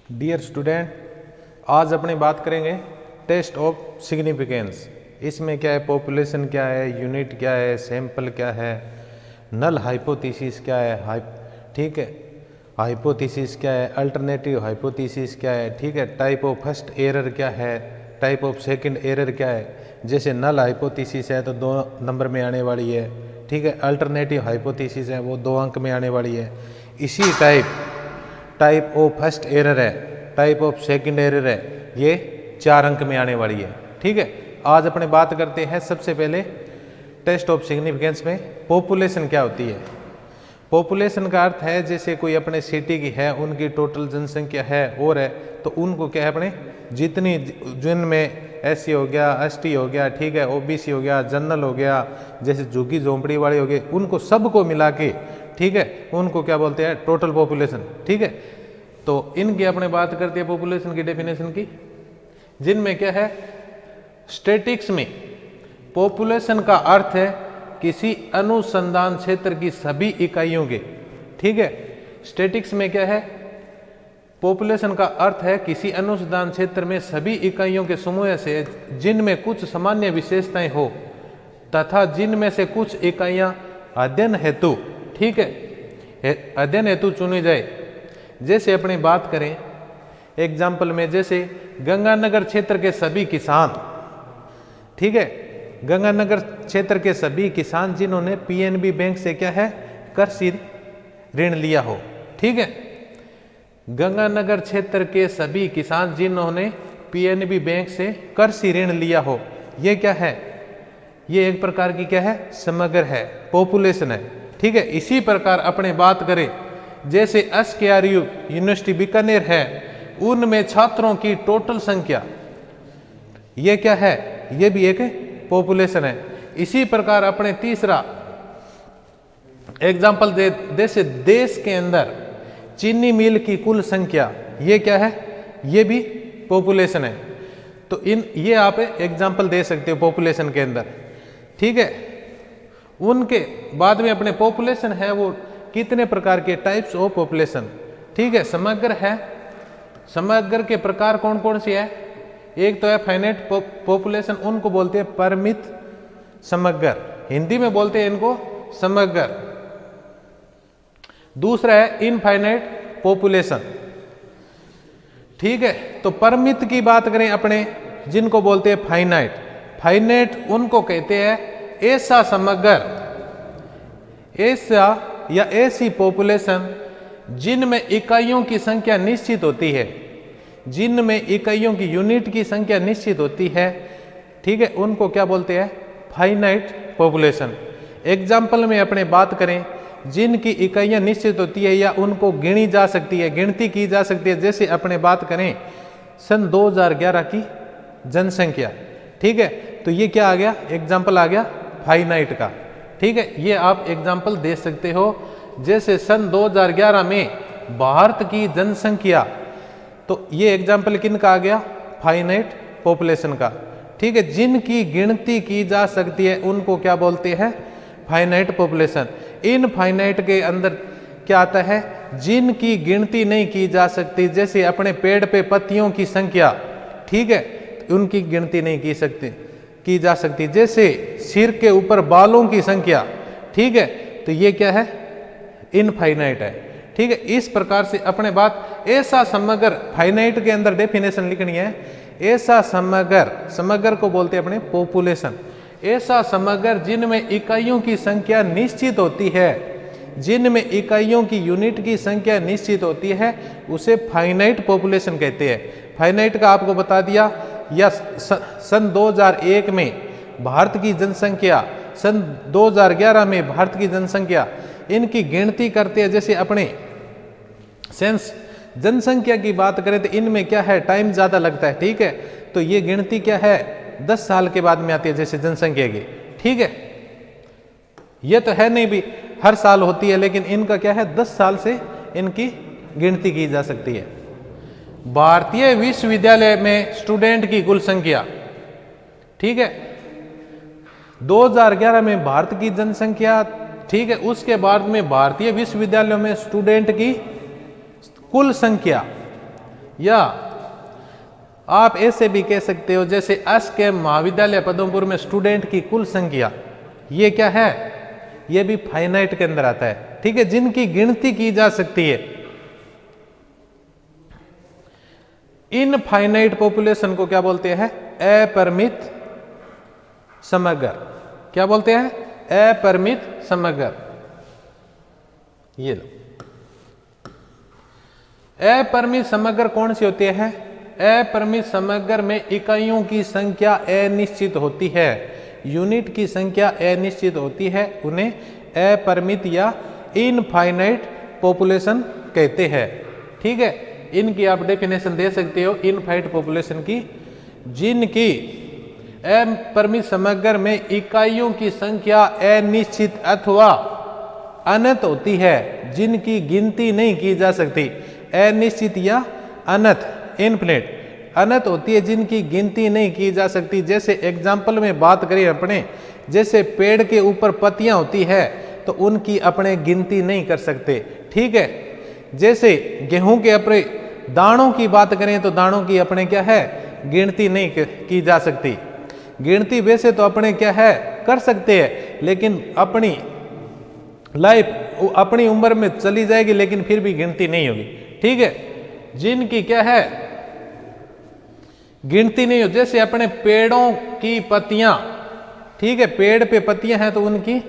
Dear student, आज अपनी बात करेंगे टेस्ट ऑफ सिग्निफिकेंस। इसमें क्या है, पॉपुलेशन क्या है, यूनिट क्या है, सैंपल क्या है, नल हाइपोथेसिस क्या है, ठीक है, हाइपोथेसिस क्या है, अल्टरनेटिव हाइपोथेसिस क्या है, ठीक है, टाइप ऑफ फर्स्ट एरर क्या है, टाइप ऑफ सेकंड एरर क्या है। जैसे नल हाइपोथेसिस है तो 2 नंबर में आने वाली है, ठीक है, अल्टरनेटिव हाइपोथेसिस है वो 2 अंक में आने वाली है। इसी टाइप ऑफ फर्स्ट एरर है, टाइप ऑफ सेकंड एरर है, ये 4 अंक में आने वाली है। ठीक है, आज अपने बात करते हैं सबसे पहले टेस्ट ऑफ सिग्निफिकेंस में पॉपुलेशन क्या होती है। पॉपुलेशन का अर्थ है जैसे कोई अपने सिटी की है, उनकी टोटल जनसंख्या है और है, तो उनको क्या है अपने जितनी जिनमें एससी हो गया, एसटी हो गया, ठीक है, ओबीसी हो गया, जनरल हो गया, जैसे झुग्गी झोंपड़ी वाले हो गए, उनको सबको मिला के, ठीक है, उनको क्या बोलते हैं, टोटल पॉपुलेशन। ठीक है, तो इनकी अपने बात करते हैं पॉपुलेशन की डेफिनेशन की, जिनमें क्या है, स्टैटिस्टिक्स में पॉपुलेशन का अर्थ है किसी अनुसंधान क्षेत्र की सभी इकाइयों के, ठीक है, स्टैटिस्टिक्स में क्या है, पॉपुलेशन का अर्थ है किसी अनुसंधान क्षेत्र में सभी इकाइयों के समूह से जिनमें कुछ सामान्य विशेषताएं हो तथा जिनमें से कुछ इकाइयां अध्ययन हेतु, ठीक है, अध्ययन हेतु चुनी जाए। जैसे अपनी बात करें एग्जाम्पल में, जैसे गंगानगर क्षेत्र के सभी किसान, ठीक है, गंगानगर क्षेत्र के सभी किसान जिन्होंने पीएनबी बैंक से क्या है, कृषि ऋण लिया हो, ठीक है, गंगानगर क्षेत्र के सभी किसान जिन्होंने पीएनबी बैंक से कृषि ऋण लिया हो, ये क्या है, ये एक प्रकार की क्या है, समग्र है, पॉपुलेशन है। ठीक है, इसी प्रकार अपने बात करें जैसे एसकेआरयू यूनिवर्सिटी बीकानेर है, उनमें छात्रों की टोटल संख्या, ये क्या है, ये भी एक पॉपुलेशन है। इसी प्रकार अपने तीसरा एग्जाम्पल जैसे देश के अंदर चीनी मिल की कुल संख्या, ये क्या है, ये भी पॉपुलेशन है। तो ये आप एग्जाम्पल दे सकते हो पॉपुलेशन के अंदर। ठीक है, उनके बाद में अपने पॉपुलेशन है वो कितने प्रकार के टाइप्स ऑफ पॉपुलेशन, ठीक है, समग्र है, समग्र के प्रकार कौन कौन से है, एक तो है फाइनाइट पॉपुलेशन, उनको बोलते हैं परिमित समग्र, हिंदी में बोलते हैं इनको समग्र। दूसरा है इनफाइनाइट पॉपुलेशन, ठीक है, तो परिमित की बात करें अपने, जिनको बोलते हैं फाइनाइट, फाइनाइट उनको कहते हैं ऐसा समग्र, ऐसा या ऐसी पॉपुलेशन जिनमें इकाइयों की संख्या निश्चित होती है, जिनमें इकाइयों की यूनिट की संख्या निश्चित होती है, ठीक है, उनको क्या बोलते हैं, फाइनाइट पॉपुलेशन। एग्जाम्पल में अपने बात करें जिनकी इकाइयां निश्चित होती है या उनको गिनी जा सकती है, गिनती की जा सकती है, जैसे अपने बात करें सन 2011 की जनसंख्या, ठीक है, तो ये क्या आ गया, एग्जाम्पल आ गया फाइनाइट का। ठीक है, ये आप एग्जाम्पल दे सकते हो। जैसे सन 2011 में भारत की जनसंख्या, तो ये एग्जाम्पल किन का आ गया, फाइनाइट पॉपुलेशन का। ठीक है, जिनकी गिनती की जा सकती है उनको क्या बोलते हैं, फाइनाइट पॉपुलेशन। इनफाइनाइट के अंदर क्या आता है, जिनकी गिनती नहीं की जा सकती, जैसे अपने पेड़ पे पत्तियों की संख्या, ठीक है, उनकी गिनती नहीं की जा सकती, जैसे सिर के ऊपर बालों की संख्या, ठीक है, तो ये क्या है, इनफाइनाइट है। ठीक है, इस प्रकार से अपने बात ऐसा समग्र, फाइनाइट के अंदर डेफिनेशन लिखनी है, ऐसा समग्र, समग्र को बोलते हैं अपने पॉपुलेशन, ऐसा समग्र जिनमें इकाइयों की संख्या निश्चित होती है, जिनमें इकाइयों की यूनिट की संख्या निश्चित होती है, उसे फाइनाइट पॉपुलेशन कहते हैं। फाइनाइट का आपको बता दिया, या सन 2001 में भारत की जनसंख्या, सन 2011 में भारत की जनसंख्या, इनकी गिनती करते हैं। जैसे अपने सेंस जनसंख्या की बात करें तो इनमें क्या है, टाइम ज़्यादा लगता है, ठीक है, तो ये गिनती क्या है, 10 साल के बाद में आती है, जैसे जनसंख्या की, ठीक है, ये तो है नहीं भी हर साल होती है, लेकिन इनका क्या है, 10 साल से इनकी गिनती की जा सकती है। भारतीय विश्वविद्यालय में स्टूडेंट की कुल संख्या, ठीक है, 2011 में भारत की जनसंख्या, ठीक है, उसके बाद में भारतीय विश्वविद्यालयों में स्टूडेंट की कुल संख्या, या आप ऐसे भी कह सकते हो जैसे एस के महाविद्यालय पदमपुर में स्टूडेंट की कुल संख्या, ये क्या है, ये भी फाइनाइट के अंदर आता है, ठीक है, जिनकी गिनती की जा सकती है। इनफाइनाइट पॉपुलेशन को क्या बोलते हैं, अपरिमित समग्र। क्या बोलते हैं, अपरिमित समग्र। ये लो, अपरिमित समग्र कौन सी होती है, अपरिमित समग्र में इकाइयों की संख्या अनिश्चित होती है, यूनिट की संख्या अनिश्चित होती है, उन्हें अपरिमित या इनफाइनाइट पॉपुलेशन कहते हैं। ठीक है, इनकी आप डेफिनेशन दे सकते हो इनफाइनाइट पॉपुलेशन की, जिनकी अपरिमित समग्र में इकाइयों की संख्या अनिश्चित अथवा अनंत होती है, जिनकी गिनती नहीं की जा सकती। अनिश्चित या अनंत, इनफिनिट, अनंत होती है जिनकी गिनती नहीं की जा सकती। जैसे एग्जाम्पल में बात करें अपने, जैसे पेड़ के ऊपर पत्तियां होती है तो उनकी अपने गिनती नहीं कर सकते। ठीक है, जैसे गेहूं के अपने दानों की बात करें तो दानों की अपने क्या है, गिनती नहीं की जा सकती। गिनती वैसे तो अपने क्या है, कर सकते हैं, लेकिन अपनी लाइफ अपनी उम्र में चली जाएगी लेकिन फिर भी गिनती नहीं होगी। ठीक है, जिनकी क्या है, गिनती नहीं हो, जैसे अपने पेड़ों की पत्तियां, ठीक है, पेड़ पे पत्तियां हैं तो उनकी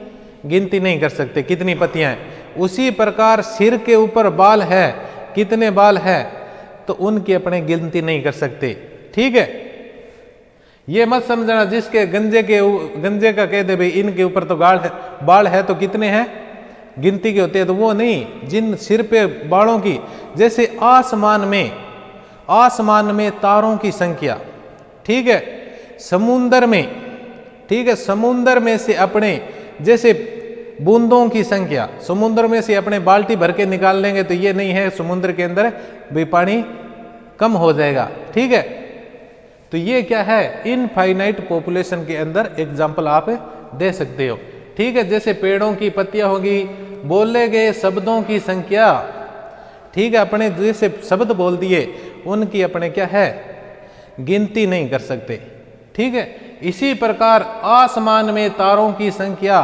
गिनती नहीं कर सकते कितनी पत्तियां हैं। उसी प्रकार सिर के ऊपर बाल है, कितने बाल है, तो उनकी अपने गिनती नहीं कर सकते। ठीक है, ये मत समझना जिसके गंजे का कह दे भाई इनके ऊपर तो बाल है तो कितने हैं गिनती के होते हैं, तो वो नहीं। जिन सिर पे बालों की, जैसे आसमान में तारों की संख्या, ठीक है, समुंदर में, ठीक है, समुंदर में से अपने जैसे बूंदों की संख्या, समुद्र में से अपने बाल्टी भर के निकाल लेंगे तो ये नहीं है समुद्र के अंदर भी पानी कम हो जाएगा। ठीक है, तो ये क्या है, इनफाइनाइट पॉपुलेशन के अंदर एग्जाम्पल आप दे सकते हो। ठीक है, जैसे पेड़ों की पत्तियां होगी, बोले गए शब्दों की संख्या, ठीक है, अपने जैसे शब्द बोल दिए उनकी अपने क्या है, गिनती नहीं कर सकते। ठीक है, इसी प्रकार आसमान में तारों की संख्या,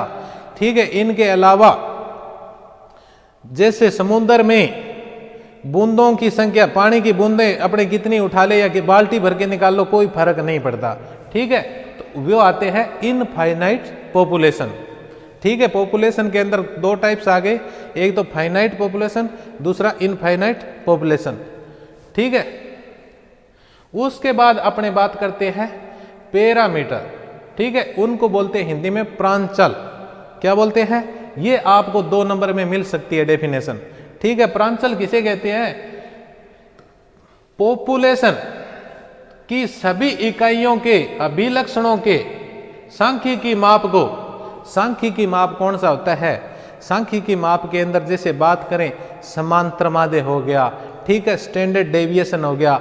ठीक है, इनके अलावा जैसे समुद्र में बूंदों की संख्या, पानी की बूंदें अपने कितनी उठा ले या कि बाल्टी भर के निकाल लो, कोई फर्क नहीं पड़ता। ठीक है, तो वो आते हैं इनफाइनाइट पॉपुलेशन। ठीक है, पॉपुलेशन के अंदर दो टाइप्स आ गए, एक तो फाइनाइट पॉपुलेशन, दूसरा इनफाइनाइट पॉपुलेशन। ठीक है, उसके बाद अपने बात करते हैं पैरामीटर। ठीक है, उनको बोलते हैं हिंदी में प्रांचल। क्या बोलते हैं, ये आपको 2 नंबर में मिल सकती है डेफिनेशन। ठीक है, प्रांचल किसे कहते हैं, पॉपुलेशन की सभी इकाइयों के अभिलक्षणों के सांख्यिकी माप को, सांख्यिकी माप कौन सा होता है, सांख्यिकी माप के अंदर जैसे बात करें समांतर माध्य हो गया, ठीक है, स्टैंडर्ड डेविएशन हो गया,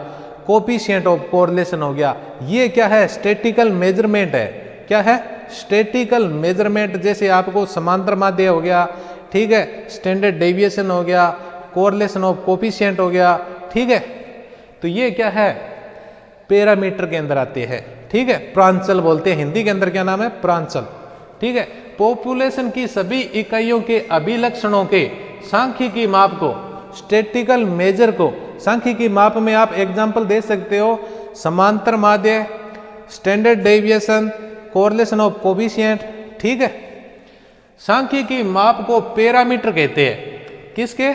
कोफिशिएंट ऑफ कोरिलेशन हो गया, ये क्या है, स्टैटिकल मेजरमेंट है। क्या है, स्टैटिकल मेजरमेंट। जैसे आपको समांतर माध्य हो गया, ठीक है, स्टैंडर्ड डेविएशन हो गया, कोरिलेशन ऑफ कोफिशिएंट हो गया। ठीक है, तो ये क्या है, पैरामीटर के अंदर आते हैं। ठीक है, प्रांचल बोलते हैं, हिंदी के अंदर क्या नाम है, प्रांचल। ठीक है, पॉपुलेशन की सभी इकाइयों के अभिलक्षणों के सांख्यिकी माप को, स्टैटिकल मेजर को, सांख्यिकी माप में आप एग्जांपल दे सकते हो समांतर माध्य, standard deviation, correlation of coefficient. ठीक है, सांख्यिकी माप को पैरामीटर कहते हैं। किसके,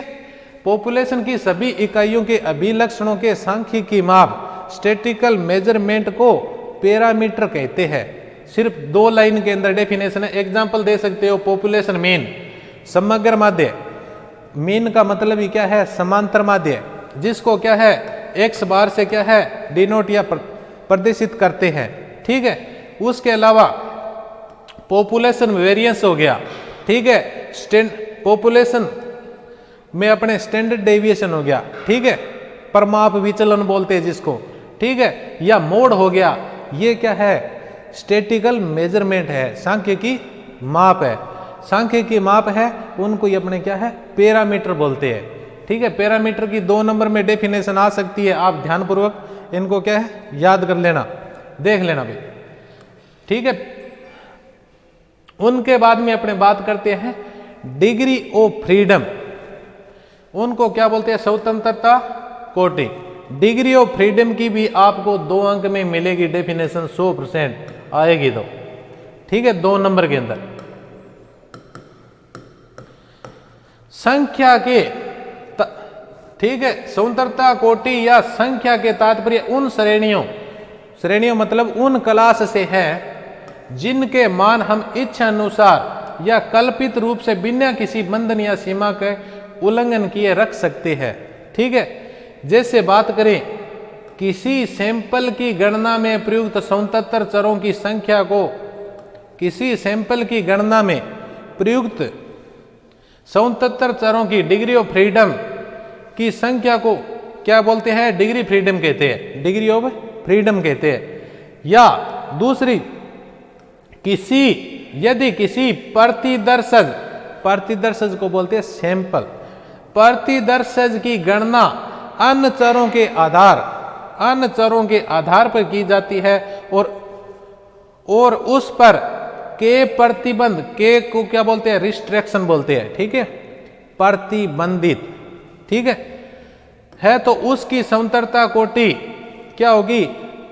पॉपुलेशन की सभी इकाइयों के अभिलक्षणों के सांख्यिकी माप, स्टैटिकल मेजरमेंट को पैरामीटर कहते हैं। सिर्फ 2 लाइन के अंदर डेफिनेशन है, एग्जांपल दे सकते हो, पॉपुलेशन मीन, समग्र माध्य, मीन का मतलब ही क्या है, समांतर माध्य, जिसको क्या है एक्स बार से क्या है डिनोट या प्रदर्शित करते हैं। ठीक है, उसके अलावा पॉपुलेशन वेरिएंस हो गया। ठीक है, पॉपुलेशन में अपने स्टैंडर्ड डेविएशन हो गया। ठीक है, परमाप विचलन बोलते हैं जिसको। ठीक है, या मोड हो गया, ये क्या है, स्टैटिकल मेजरमेंट है, सांख्यिकी माप है, सांख्यिकी माप है, उनको ये अपने क्या है, पैरामीटर बोलते हैं। ठीक है, पैरामीटर की 2 नंबर में डेफिनेशन आ सकती है, आप ध्यानपूर्वक इनको क्या है याद कर लेना, देख लेना भाई, ठीक है। उनके बाद में अपने बात करते हैं डिग्री ऑफ फ्रीडम, उनको क्या बोलते हैं स्वतंत्रता कोटि। डिग्री ऑफ फ्रीडम की भी आपको 2 अंक में मिलेगी डेफिनेशन, 100% आएगी तो, ठीक है, 2 नंबर के अंदर। संख्या के ठीक है, स्वतंत्रता कोटि या संख्या के तात्पर्य उन श्रेणियों मतलब उन क्लास से है जिनके मान हम इच्छा अनुसार या कल्पित रूप से बिना किसी बंधन या सीमा के उल्लंघन किए रख सकते हैं, ठीक है। जैसे बात करें किसी सैंपल की गणना में प्रयुक्त स्वतंत्र चरों की संख्या को, किसी सैंपल की गणना में प्रयुक्त स्वतंत्र चरों की डिग्री ऑफ फ्रीडम की संख्या को क्या बोलते हैं, डिग्री फ्रीडम कहते हैं, डिग्री ऑफ फ्रीडम कहते हैं। या दूसरी, यदि किसी प्रतिदर्शज को बोलते हैं सैंपल, प्रतिदर्शज की गणना अन्य चरों के आधार पर की जाती है और उस पर के प्रतिबंध, के को क्या बोलते हैं रिस्ट्रिक्शन बोलते हैं, ठीक है, प्रतिबंधित, ठीक है तो उसकी स्वतंत्रता कोटि क्या होगी,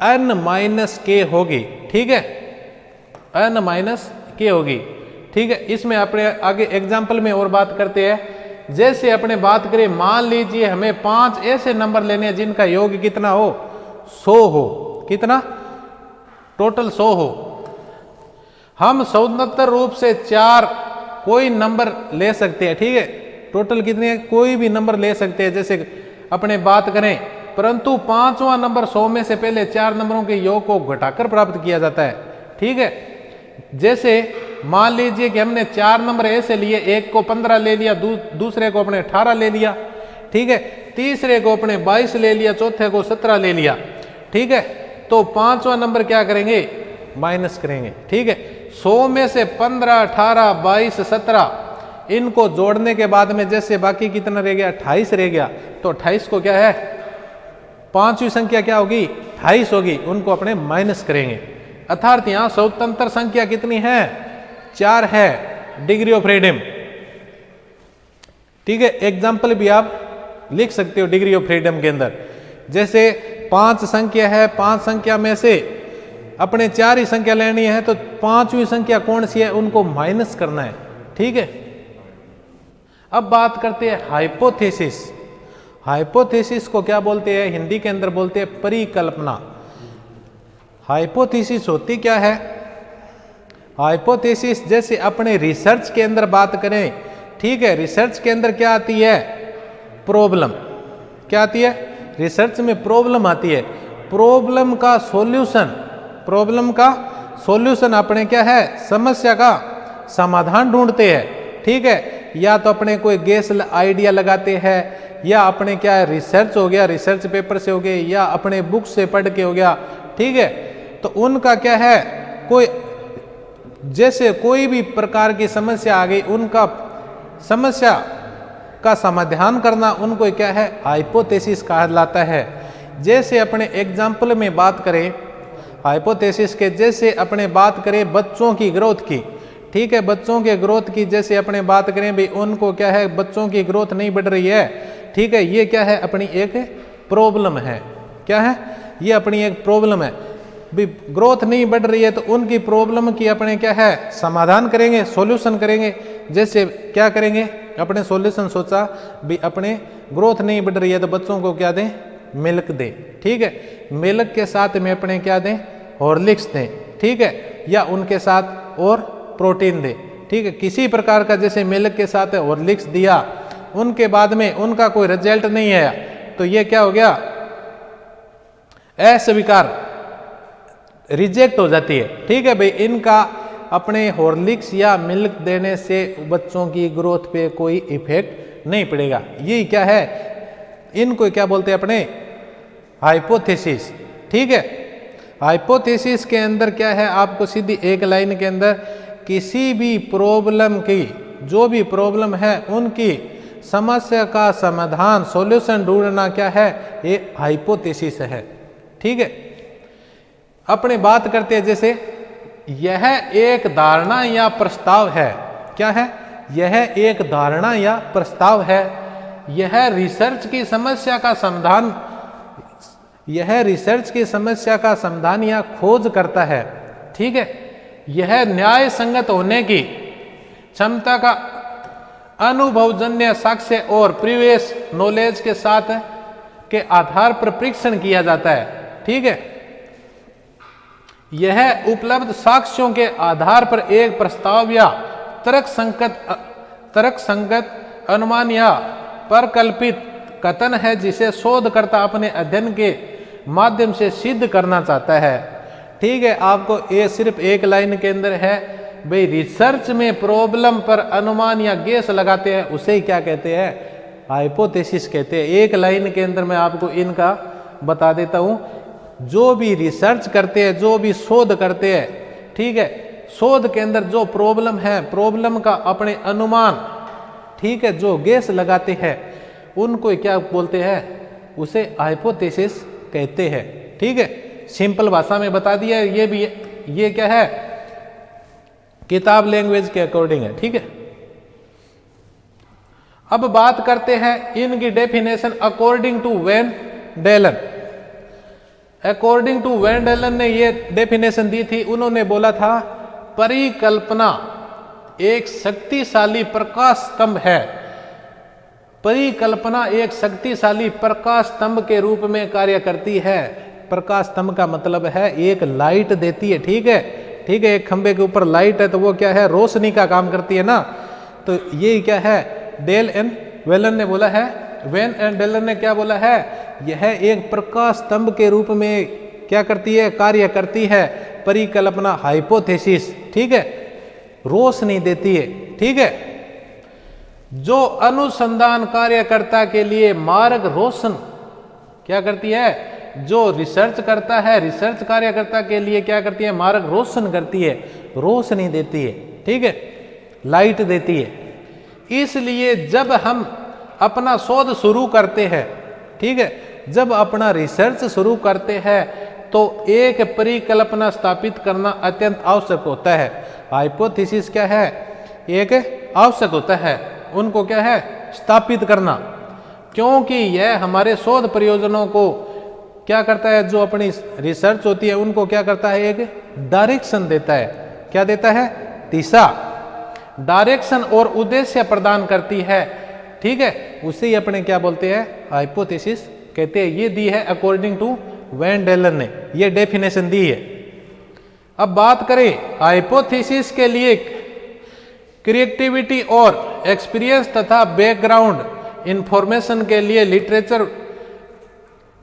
n-k होगी, ठीक है, n-k होगी, ठीक है। इसमें अपने आगे एग्जाम्पल में और बात करते हैं। जैसे अपने बात करें, मान लीजिए हमें 5 ऐसे नंबर लेने हैं जिनका योग कितना हो, 100 हो, कितना टोटल 100 हो। हम स्वतंत्र रूप से 4 कोई नंबर ले सकते हैं, ठीक है, टोटल कितने हैं, कोई भी नंबर ले सकते हैं। जैसे अपने बात करें, परंतु 5वां नंबर 100 में से पहले 4 नंबरों के योग को घटाकर प्राप्त किया जाता है, ठीक है। जैसे मान लीजिए कि हमने 4 नंबर ऐसे लिए, एक को 15 ले लिया, दूसरे को अपने 18 ले लिया, ठीक है, तीसरे को अपने 22 ले लिया, चौथे को 17 ले लिया, ठीक है। तो 5वां नंबर क्या करेंगे, माइनस करेंगे, ठीक है। 100 में से 15, 18, 22, 17 इनको जोड़ने के बाद में जैसे बाकी कितना रह गया, 28 रह गया। तो 28 को क्या है, 5वीं संख्या क्या होगी, 28 होगी, उनको अपने माइनस करेंगे। अर्थात यहां स्वतंत्र संख्या कितनी है, 4 है, डिग्री ऑफ फ्रीडम, ठीक है। एग्जाम्पल भी आप लिख सकते हो डिग्री ऑफ फ्रीडम के अंदर। जैसे 5 संख्या है, 5 संख्या में से अपने 4 ही संख्या लेनी है, तो 5वीं संख्या कौन सी है, उनको माइनस करना है, ठीक है। अब बात करते हैं हाइपोथेसिस। हाइपोथेसिस को क्या बोलते हैं, हिंदी के अंदर बोलते हैं परिकल्पना। हाइपोथेसिस होती क्या है, हाइपोथेसिस जैसे अपने रिसर्च के अंदर बात करें, ठीक है, रिसर्च के अंदर क्या आती है, प्रॉब्लम, क्या आती है, रिसर्च में प्रॉब्लम आती है। प्रॉब्लम का सॉल्यूशन अपने क्या है, समस्या का समाधान ढूंढते हैं, ठीक है। या तो अपने कोई गैस आइडिया लगाते हैं, या अपने क्या है रिसर्च हो गया, रिसर्च पेपर से हो गया, या अपने बुक से पढ़ के हो गया, ठीक है। तो उनका क्या है, कोई जैसे कोई भी प्रकार की समस्या आ गई, उनका समस्या का समाधान करना उनको क्या है, हाइपोथेसिस कहलाता है। जैसे अपने एग्जाम्पल में बात करें हाइपोथेसिस के, जैसे अपने बात करें बच्चों की ग्रोथ की, ठीक है, बच्चों के ग्रोथ की जैसे अपने बात करें भाई, उनको क्या है, बच्चों की ग्रोथ नहीं बढ़ रही है, ठीक है, ये क्या है, अपनी एक प्रॉब्लम है, क्या है, ये अपनी एक प्रॉब्लम है भी, ग्रोथ नहीं बढ़ रही है, तो उनकी प्रॉब्लम की अपने क्या है, समाधान करेंगे, सॉल्यूशन करेंगे। जैसे क्या करेंगे, अपने सॉल्यूशन सोचा भी अपने ग्रोथ नहीं बढ़ रही है, तो बच्चों को क्या दें, मिल्क दें, ठीक है, मिल्क के साथ में अपने क्या दें, हॉर्लिक्स दें, ठीक है, या उनके साथ और प्रोटीन दे, ठीक है, किसी प्रकार का। जैसे मिल्क के साथ हॉर्लिक्स दिया, उनके बाद में उनका कोई रिजल्ट नहीं आया, तो ये क्या हो गया, अस्वीकार, रिजेक्ट हो जाती है, ठीक है भाई। इनका अपने हॉर्लिक्स या मिल्क देने से बच्चों की ग्रोथ पे कोई इफेक्ट नहीं पड़ेगा। ये क्या है, इनको क्या बोलते हैं, अपने हाइपोथेसिस, ठीक है। हाइपोथेसिस के अंदर क्या है, आपको सीधी एक लाइन के अंदर किसी भी प्रॉब्लम की, जो भी प्रॉब्लम है उनकी समस्या का समाधान सॉल्यूशन ढूंढना क्या है, ये हाइपोथेसिस है। ठीक है, अपने बात करते हैं जैसे यह एक धारणा या प्रस्ताव है। क्या है? यह एक धारणा या प्रस्ताव है। यह रिसर्च की समस्या का समाधान, यह रिसर्च की समस्या का समाधान या खोज करता है। ठीक है, यह न्याय संगत होने की क्षमता का अनुभवजन्य साक्ष्य और प्रीवियस नॉलेज के साथ के आधार पर परीक्षण किया जाता है। ठीक है, यह उपलब्ध साक्ष्यों के आधार पर एक प्रस्ताव या तर्क संगत अनुमान या परकल्पित कथन है जिसे शोधकर्ता अपने अध्ययन के माध्यम से सिद्ध करना चाहता है। ठीक है, आपको ये सिर्फ एक लाइन के अंदर है भाई, रिसर्च में प्रॉब्लम पर अनुमान या गेस लगाते हैं, उसे ही क्या कहते हैं, हाइपोथेसिस कहते हैं। एक लाइन के अंदर मैं आपको इनका बता देता हूं। जो भी रिसर्च करते हैं, जो भी शोध करते हैं, ठीक है, शोध के अंदर जो प्रॉब्लम है, प्रॉब्लम का अपने अनुमान, ठीक है, जो गेस लगाते हैं, उनको क्या बोलते हैं, उसे हाइपोथेसिस कहते हैं। ठीक है, सिंपल भाषा में बता दिया। ये भी ये क्या है, किताब लैंग्वेज के अकॉर्डिंग है। ठीक है, अब बात करते हैं इनकी definition according to Van Dalen. According to Van Dalen ने ये डेफिनेशन दी थी। उन्होंने बोला था परिकल्पना एक शक्तिशाली प्रकाश स्तंभ है। परिकल्पना एक शक्तिशाली प्रकाश स्तंभ के रूप में कार्य करती है। प्रकाश स्तंभ का मतलब है एक लाइट देती है। ठीक है, ठीक है, एक खंबे के ऊपर लाइट है तो वो क्या है, रोशनी का काम करती है ना। तो ये क्या है, डेल एंड वेलन ने बोला है, वेन एंड डेलन ने क्या बोला है, यह एक प्रकाश स्तंभ के रूप में क्या करती है, कार्य करती है। परिकल्पना हाइपोथेसिस, ठीक है, रोशनी देती है। ठीक है, जो अनुसंधान कार्यकर्ता के लिए मार्ग रोशन क्या करती है, जो रिसर्च करता है, रिसर्च कार्यकर्ता के लिए क्या करती है, मार्ग रोशन करती है, रोशनी देती है। ठीक है, लाइट देती है। इसलिए जब हम अपना शोध शुरू करते हैं, ठीक है, जब अपना रिसर्च शुरू करते हैं तो एक परिकल्पना स्थापित करना अत्यंत आवश्यक होता है। हाइपोथेसिस क्या है, एक आवश्यक होता है, उनको क्या है, स्थापित करना, क्योंकि यह हमारे शोध प्रयोजनों को क्या करता है, जो अपनी रिसर्च होती है उनको क्या करता है, एक डायरेक्शन देता है। क्या देता है, दिशा, डायरेक्शन और उद्देश्य प्रदान करती है। ठीक है, उसे ही अपने क्या बोलते हैं, हाइपोथेसिस कहते हैं। ये दी है अकॉर्डिंग टू वैन डेलन ने, ये डेफिनेशन दी है। अब बात करें हाइपोथेसिस के लिए क्रिएटिविटी और एक्सपीरियंस तथा बैकग्राउंड इंफॉर्मेशन के लिए लिटरेचर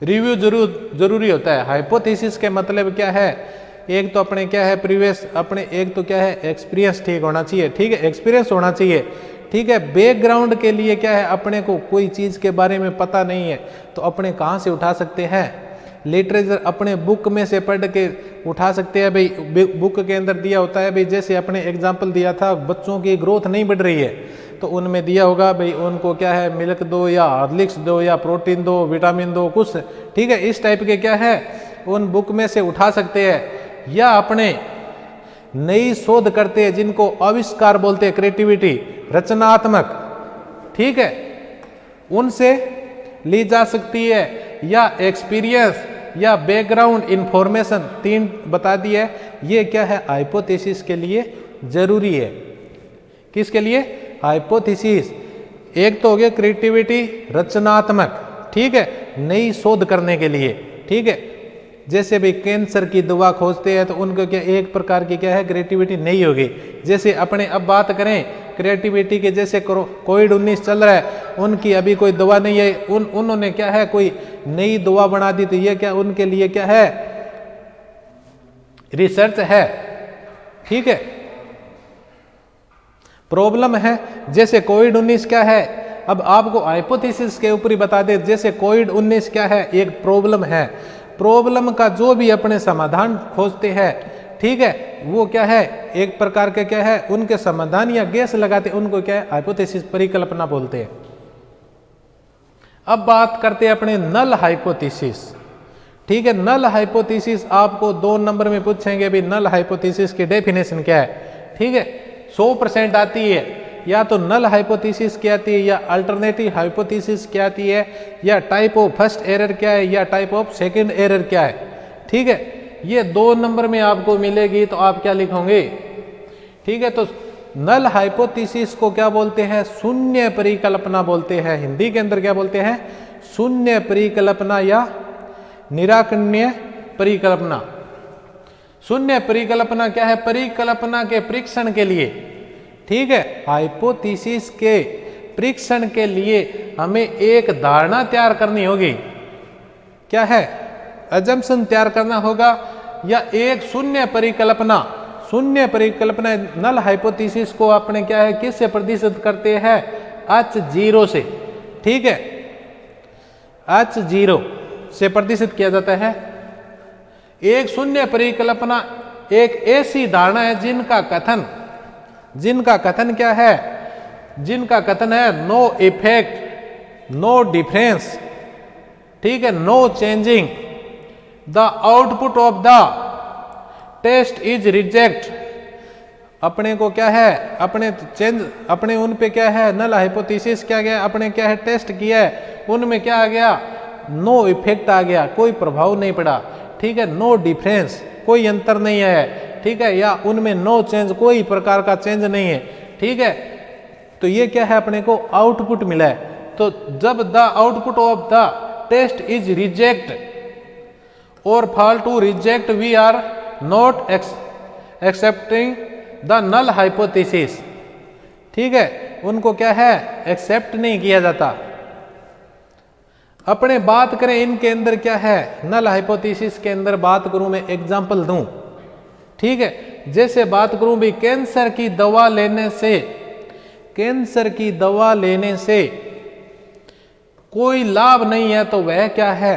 रिव्यू जरूरी होता है। हाइपोथेसिस के मतलब क्या है, एक तो अपने क्या है, प्रीवियस अपने, एक तो क्या है, एक्सपीरियंस ठीक होना चाहिए। ठीक है, एक्सपीरियंस होना चाहिए। ठीक है, बैकग्राउंड के लिए क्या है, अपने को कोई चीज़ के बारे में पता नहीं है तो अपने कहाँ से उठा सकते हैं, लिटरेचर अपने बुक में से पढ़ के उठा सकते हैं। भाई बुक के अंदर दिया होता है, भाई जैसे अपने एग्जाम्पल दिया था, बच्चों की ग्रोथ नहीं बढ़ रही है तो उनमें दिया होगा भाई उनको क्या है, मिल्क दो या हॉर्लिक्स दो या प्रोटीन दो, विटामिन दो, कुछ। ठीक है, इस टाइप के क्या है, उन बुक में से उठा सकते हैं। या अपने नई शोध करते हैं जिनको आविष्कार बोलते हैं, क्रिएटिविटी, रचनात्मक, ठीक है, उनसे ली जा सकती है। या एक्सपीरियंस या बैकग्राउंड इंफॉर्मेशन, तीन बता दी है। ये क्या है, हाइपोथेसिस के लिए जरूरी है। किसके लिए, हाइपोथेसिस। एक तो हो गया क्रिएटिविटी, रचनात्मक, ठीक है, नई शोध करने के लिए। ठीक है, जैसे भाई कैंसर की दवा खोजते हैं तो उनको क्या, एक प्रकार की क्या है, क्रिएटिविटी नहीं होगी। जैसे अपने अब बात करें क्रिएटिविटी के, जैसे कोविड-19 चल रहा है, उनकी अभी कोई दवा नहीं है, उन्होंने क्या है, कोई नई दवा बना दी, तो ये क्या उनके लिए क्या है, रिसर्च है। ठीक है, प्रॉब्लम है। जैसे कोविड-19 क्या है, अब आपको हाइपोथेसिस के ऊपर ही बता दे, जैसे कोविड-19 क्या है, एक प्रॉब्लम है। प्रॉब्लम का जो भी अपने समाधान खोजते हैं, ठीक है, वो क्या है, एक प्रकार के क्या है, उनके समाधान या गेस लगाते, उनको क्या है, हाइपोथेसिस, परिकल्पना बोलते हैं। अब बात करते हैं अपने नल हाइपोथेसिस। ठीक है, नल हाइपोथेसिस आपको 2 नंबर में पूछेंगे भी नल हाइपोथेसिस की डेफिनेशन क्या है। ठीक है, 100% आती है, या तो नल हाइपोथेसिस क्या आती है, या अल्टरनेटिव हाइपोथेसिस क्या आती है, या टाइप ऑफ फर्स्ट एरर क्या है, या टाइप ऑफ सेकंड एरर क्या है। ठीक है, ये 2 नंबर में आपको मिलेगी, तो आप क्या लिखोगे। ठीक है, तो नल हाइपोथेसिस को क्या बोलते हैं, शून्य परिकल्पना बोलते हैं। हिंदी के अंदर क्या बोलते हैं, शून्य परिकल्पना या निराकरणीय परिकल्पना। शून्य परिकल्पना क्या है, परिकल्पना के परीक्षण के लिए। ठीक है, हाइपोथेसिस के परीक्षण के लिए हमें एक धारणा तैयार करनी होगी। क्या है, अजम्पशन तैयार करना होगा, या एक शून्य परिकल्पना। शून्य परिकल्पना नल हाइपोथेसिस को अपने क्या है, किससे प्रदर्शित करते हैं, H0 से। ठीक है, H0 से प्रदर्शित किया जाता है। एक शून्य परिकल्पना एक ऐसी धारणा है जिनका कथन क्या है, जिनका कथन है नो इफेक्ट, नो डिफरेंस। ठीक है, no changing the output of the test is reject. अपने को क्या है, अपने उन पे क्या है, नल हाइपोथेसिस क्या गया, अपने क्या है, टेस्ट किया है, उनमें क्या आ गया, नो इफेक्ट आ गया, कोई प्रभाव नहीं पड़ा। ठीक है, नो डिफरेंस, कोई अंतर नहीं है। ठीक है, या उनमें नो चेंज, कोई प्रकार का चेंज नहीं है। ठीक है, तो ये क्या है, अपने को आउटपुट मिला है। तो जब the output of the test is reject और fall to reject, we are not accepting the null hypothesis. ठीक है, उनको क्या है, एक्सेप्ट नहीं किया जाता। अपने बात करें इनके अंदर क्या है, नल हाइपोथेसिस के अंदर बात करूं, मैं एग्जांपल दूं। ठीक है, जैसे बात करूं भी कैंसर की दवा लेने से कोई लाभ नहीं है, तो वह क्या है,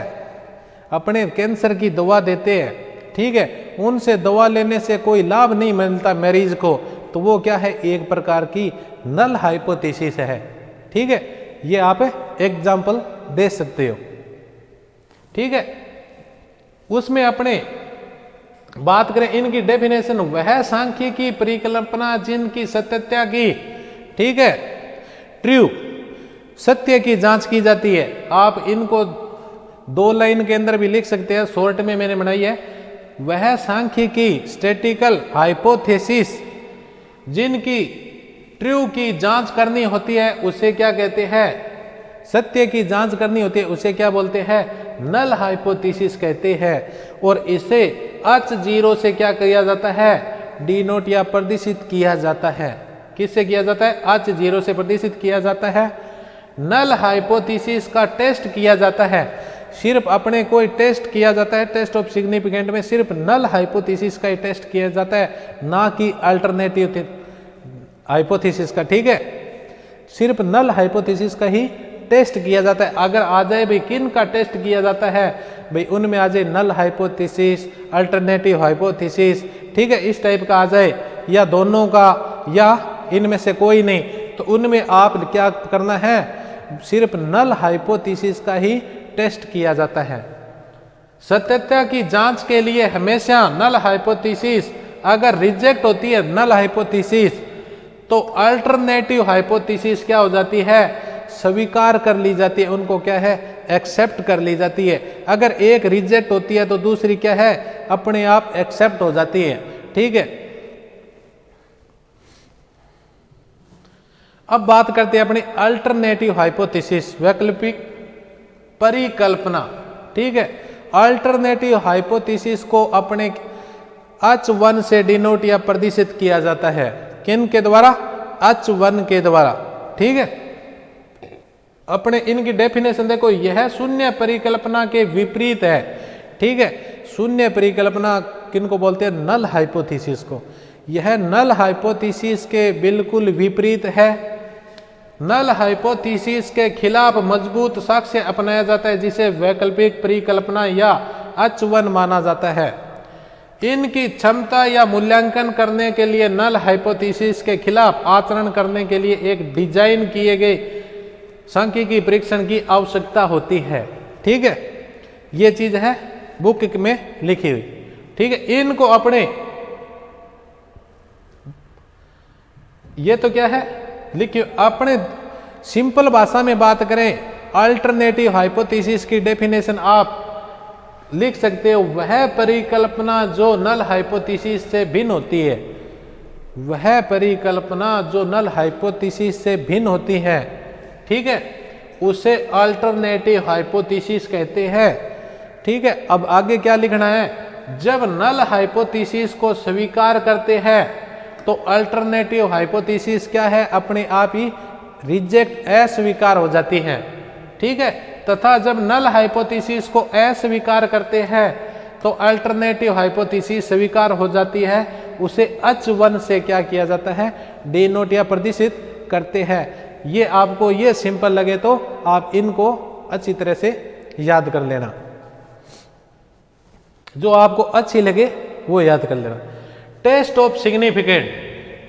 अपने कैंसर की दवा देते हैं। ठीक है, उनसे दवा लेने से कोई लाभ नहीं मिलता मरीज को, तो वो क्या है, एक प्रकार की नल हाइपोथेसिस है। ठीक है, ये आप एग्जांपल दे सकते हो। ठीक है, उसमें अपने बात करें इनकी डेफिनेशन, वह सांख्यिकी परिकल्पना जिनकी सत्यता की, ठीक है, ट्रू, सत्य की जांच की जाती है। आप इनको 2 लाइन के अंदर भी लिख सकते हैं, शॉर्ट में मैंने बनाई है। वह सांख्यिकी स्टैटिस्टिकल हाइपोथेसिस जिनकी ट्रू की जांच करनी होती है, उसे क्या कहते हैं, सत्य की जांच करनी होती है, उसे क्या बोलते हैं, नल हाइपोथेसिस कहते हैं। और इसे H0 से क्या किया जाता है, डिनोट या प्रदर्शित किया जाता है। किससे किया जाता है, H0 से प्रदर्शित किया जाता है। नल हाइपोथेसिस का टेस्ट किया जाता है, सिर्फ अपने कोई टेस्ट किया जाता है, टेस्ट ऑफ सिग्निफिकेंट में सिर्फ नल हाइपोथेसिस का ही टेस्ट किया जाता है, ना कि अल्टरनेटिव हाइपोथेसिस का। ठीक है, सिर्फ नल हाइपोथेसिस का ही टेस्ट किया जाता है। अगर आ जाए भाई किन का टेस्ट किया जाता है, भाई उनमें आ जाए नल हाइपोथेसिस, अल्टरनेटिव हाइपोथेसिस, ठीक है, इस टाइप का आ जाए, या दोनों का, या इनमें से कोई नहीं, तो उनमें आप क्या करना है, सिर्फ नल हाइपोथेसिस का ही टेस्ट किया जाता है। सत्यता की जांच के लिए हमेशा नल हाइपोथेसिस अगर रिजेक्ट होती है, नल हाइपोथेसिस, तो अल्टरनेटिव हाइपोथेसिस क्या हो जाती है, स्वीकार कर ली जाती है, उनको क्या है, एक्सेप्ट कर ली जाती है। अगर एक रिजेक्ट होती है तो दूसरी क्या है, अपने आप एक्सेप्ट हो जाती है। ठीक है, अब बात करते हैं अपनी अल्टरनेटिव हाइपोथेसिस, वैकल्पिक परिकल्पना। ठीक है, अल्टरनेटिव हाइपोथेसिस को अपने H1 से डिनोट या प्रदर्शित किया जाता है। किन के द्वारा, H1 के द्वारा। ठीक है, अपने इनकी डेफिनेशन देखो, यह शून्य परिकल्पना के विपरीत है। ठीक है, शून्य परिकल्पना किनको बोलते हैं, नल हाइपोथेसिस को। यह नल हाइपोथेसिस के बिल्कुल विपरीत है। नल हाइपोथेसिस के खिलाफ मजबूत साक्ष्य अपनाया जाता है, जिसे वैकल्पिक परिकल्पना या H1 माना जाता है। इनकी क्षमता या मूल्यांकन करने के लिए नल हाइपोथेसिस के खिलाफ आचरण करने के लिए एक डिजाइन किए गए सांख्यिकी परीक्षण की आवश्यकता होती है। ठीक है, ये चीज है बुक में लिखी हुई। ठीक है, इनको अपने, ये तो क्या है लिखिए, अपने सिंपल भाषा में बात करें, अल्टरनेटिव हाइपोथेसिस की डेफिनेशन आप लिख सकते हो, वह परिकल्पना जो नल हाइपोथेसिस से भिन्न होती है, वह परिकल्पना जो नल हाइपोथेसिस से भिन्न होती है, ठीक है, उसे अल्टरनेटिव हाइपोथेसिस कहते हैं। ठीक है, अब आगे क्या लिखना है, जब नल हाइपोथेसिस को स्वीकार करते हैं तो अल्टरनेटिव हाइपोथेसिस क्या है, अपने आप ही रिजेक्ट, अस्वीकार हो जाती है। ठीक है, तथा जब नल हाइपोथेसिस को अस्वीकार करते हैं तो अल्टरनेटिव हाइपोथेसिस स्वीकार हो जाती है, उसे H1 से क्या किया जाता है, डिनोट या प्रदर्शित करते हैं। ये आपको ये सिंपल लगे तो आप इनको अच्छी तरह से याद कर लेना, जो आपको अच्छी लगे वो याद कर लेना। Test of significant,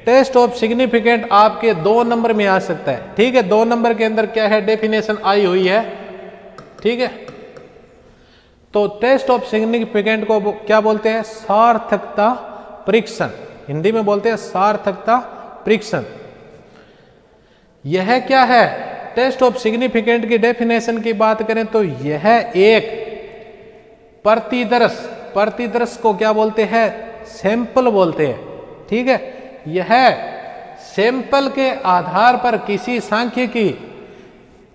test of significant आपके 2 नंबर में आ सकता है। ठीक है, 2 नंबर के अंदर क्या है, डेफिनेशन आई हुई है। ठीक है, तो टेस्ट ऑफ सिग्निफिकेंट को क्या बोलते हैं, सार्थकता परीक्षण, हिंदी में बोलते हैं सार्थकता परीक्षण। यह क्या है, टेस्ट ऑफ सिग्निफिकेंट की डेफिनेशन की बात करें तो यह एक प्रतिदर्श, प्रतिदर्श को क्या बोलते हैं, सैंपल बोलते हैं। ठीक है, यह सैंपल के आधार पर किसी सांख्यिकी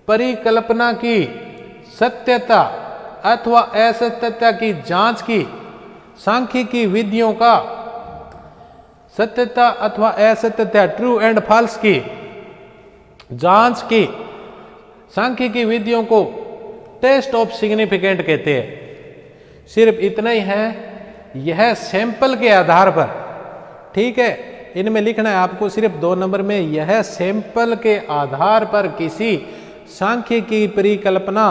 परिकल्पना की सत्यता अथवा असत्यता की जांच की, सांख्यिकी विधियों का सत्यता अथवा असत्यता, ट्रू एंड फॉल्स की जांच की सांख्यिकी विधियों को टेस्ट ऑफ सिग्निफिकेंट कहते हैं। सिर्फ इतना ही है, यह सैंपल के आधार पर, ठीक है, इनमें लिखना है आपको सिर्फ 2 नंबर में, यह सैंपल के आधार पर किसी सांख्यिकी परिकल्पना,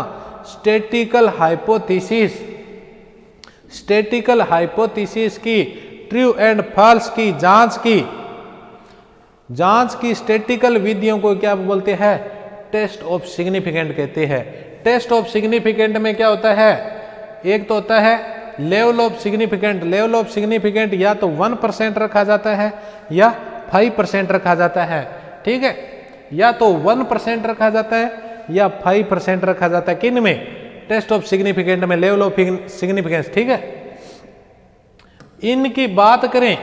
स्टैटिस्टिकल हाइपोथेसिस, स्टैटिस्टिकल हाइपोथेसिस की ट्रू एंड फॉल्स की जांच की स्टैटिस्टिकल विधियों को क्या बोलते हैं, टेस्ट ऑफ सिग्निफिकेंट कहते हैं। टेस्ट ऑफ सिग्निफिकेंट में क्या होता है, एक तो होता है level of significant, level of significant या तो 1% रखा जाता है या 5% रखा जाता है। ठीक है, या तो 1% रखा जाता है या 5% रखा जाता है, किन में, टेस्ट ऑफ सिग्निफिकेंट में, लेवल ऑफ सिग्निफिकेंस। ठीक है, इनकी बात करें,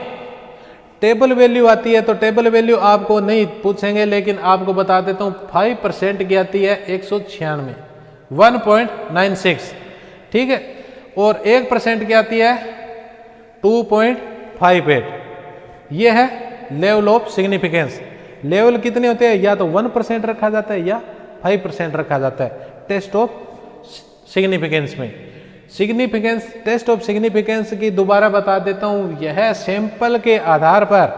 टेबल वैल्यू आती है तो टेबल वैल्यू आपको नहीं पूछेंगे, लेकिन आपको बता देता हूं 5% की आती है 196, 1.96। ठीक है, और 1% की आती है 2.58। ये है लेवल ऑफ सिग्निफिकेंस। लेवल कितने होते हैं, या तो 1% रखा जाता है या 5% रखा जाता है टेस्ट ऑफ सिग्निफिकेंस में। सिग्निफिकेंस, टेस्ट ऑफ सिग्निफिकेंस की दोबारा बता देता हूं, यह सैंपल के आधार पर,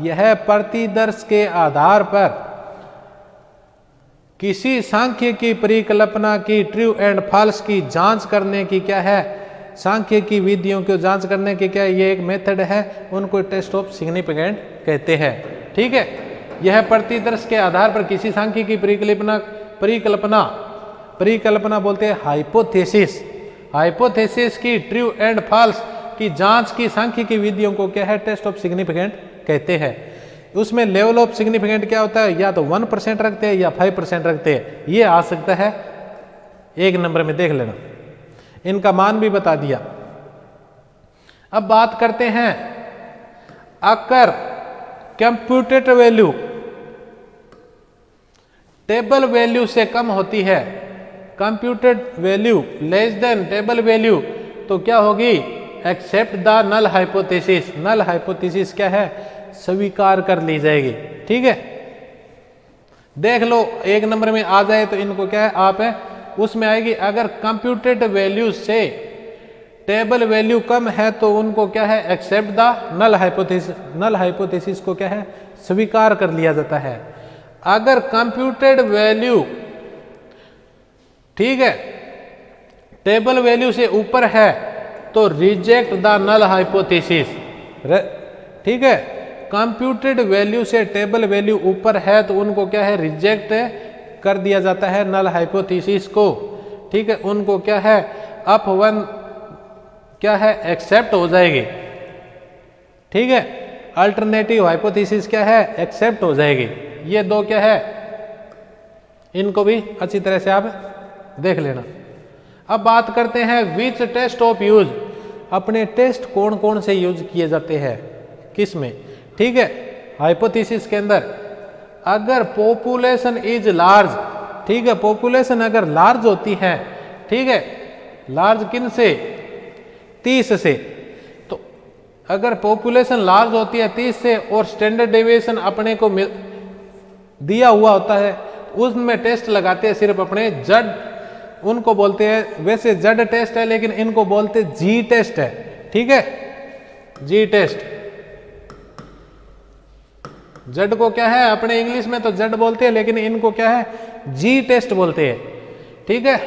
यह प्रतिदर्श के आधार पर किसी सांख्यिकी परिकल्पना की ट्रू एंड फॉल्स की जांच करने की क्या है, सांख्यिकी विधियों को जांच करने की क्या, ये एक मेथड है, उनको टेस्ट ऑफ सिग्निफिकेंट कहते हैं। ठीक है, यह प्रतिदर्श के आधार पर किसी सांख्यिकी परिकल्पना बोलते हैं हाइपोथेसिस, हाइपोथेसिस की ट्रू एंड फॉल्स की जांच की सांख्यिकी विधियों को क्या है, टेस्ट ऑफ सिग्निफिकेंट कहते हैं। उसमें लेवल ऑफ सिग्निफिकेंट क्या होता है, या तो 1% रखते हैं या 5% रखते हैं, ये आ सकता है 1 नंबर में, देख लेना। इनका मान भी बता दिया। अब बात करते हैं, अगर कंप्यूटेड वैल्यू टेबल वैल्यू से कम होती है, computed value less than table value, तो क्या होगी, accept the null hypothesis, null hypothesis क्या है, स्वीकार कर ली जाएगी। ठीक है, देख लो 1 नंबर में आ जाए तो इनको क्या है, आप है उसमें आएगी, अगर कंप्यूटेड वैल्यू से टेबल वैल्यू कम है तो उनको क्या है, accept the null hypothesis, null hypothesis को क्या है, स्वीकार कर लिया जाता है। अगर कंप्यूटेड वैल्यू, ठीक है, टेबल वैल्यू से ऊपर है तो रिजेक्ट द नल हाइपोथेसिस। ठीक है, कंप्यूटेड वैल्यू से टेबल वैल्यू ऊपर है तो उनको क्या है, रिजेक्ट कर दिया जाता है नल हाइपोथेसिस को, ठीक है, उनको क्या है अप वन क्या है एक्सेप्ट हो जाएगी, ठीक है, अल्टरनेटिव हाइपोथेसिस क्या है एक्सेप्ट हो जाएगी। ये दो क्या है, इनको भी अच्छी तरह से आप देख लेना। अब बात करते हैं विच टेस्ट ऑफ यूज, अपने टेस्ट कौन कौन से यूज किए जाते हैं किस में, ठीक है, हाइपोथेसिस के अंदर। अगर पॉपुलेशन इज लार्ज, ठीक है, पॉपुलेशन अगर लार्ज होती है, ठीक है, लार्ज किन से 30 से, तो अगर पॉपुलेशन लार्ज होती है 30 से और स्टैंडर्ड डेविएशन अपने को दिया हुआ होता है, उसमें टेस्ट लगाते हैं सिर्फ अपने जड, उनको बोलते हैं, वैसे जड टेस्ट है लेकिन इनको बोलते जी टेस्ट है, ठीक है, जी टेस्ट। जड को क्या है अपने इंग्लिश में तो जड बोलते हैं लेकिन इनको क्या है जी टेस्ट बोलते हैं, ठीक है।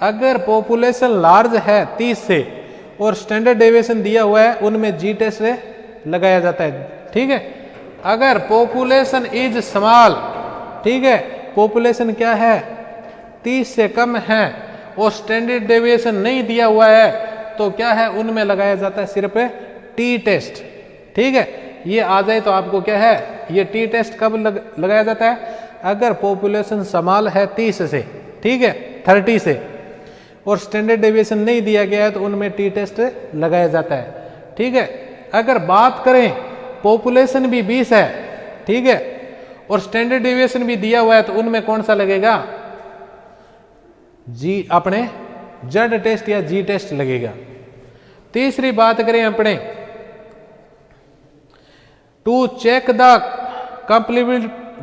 अगर पॉपुलेशन लार्ज है 30 से और स्टैंडर्ड डेविएशन दिया हुआ है, उनमें जी टेस्ट से लगाया जाता है, ठीक है। अगर पॉपुलेशन इज स्मॉल, ठीक है, पॉपुलेशन क्या है 30 से कम है और स्टैंडर्ड डेविएशन नहीं दिया हुआ है, तो क्या है उनमें लगाया जाता है सिर्फ टी टेस्ट, ठीक है। ये आ जाए तो आपको क्या है, ये टी टेस्ट कब लगाया जाता है, अगर पॉपुलेशन स्मॉल है 30 से, ठीक है, 30 से और स्टैंडर्ड डेविएशन नहीं दिया गया है तो उनमें टी टेस्ट लगाया जाता है, ठीक है। अगर बात करें पॉपुलेशन भी 20 है, ठीक है, और स्टैंडर्ड डेविएशन भी दिया हुआ है, तो उनमें कौन सा लगेगा, जी अपने जेड टेस्ट या जी टेस्ट लगेगा। तीसरी बात करें अपने to check the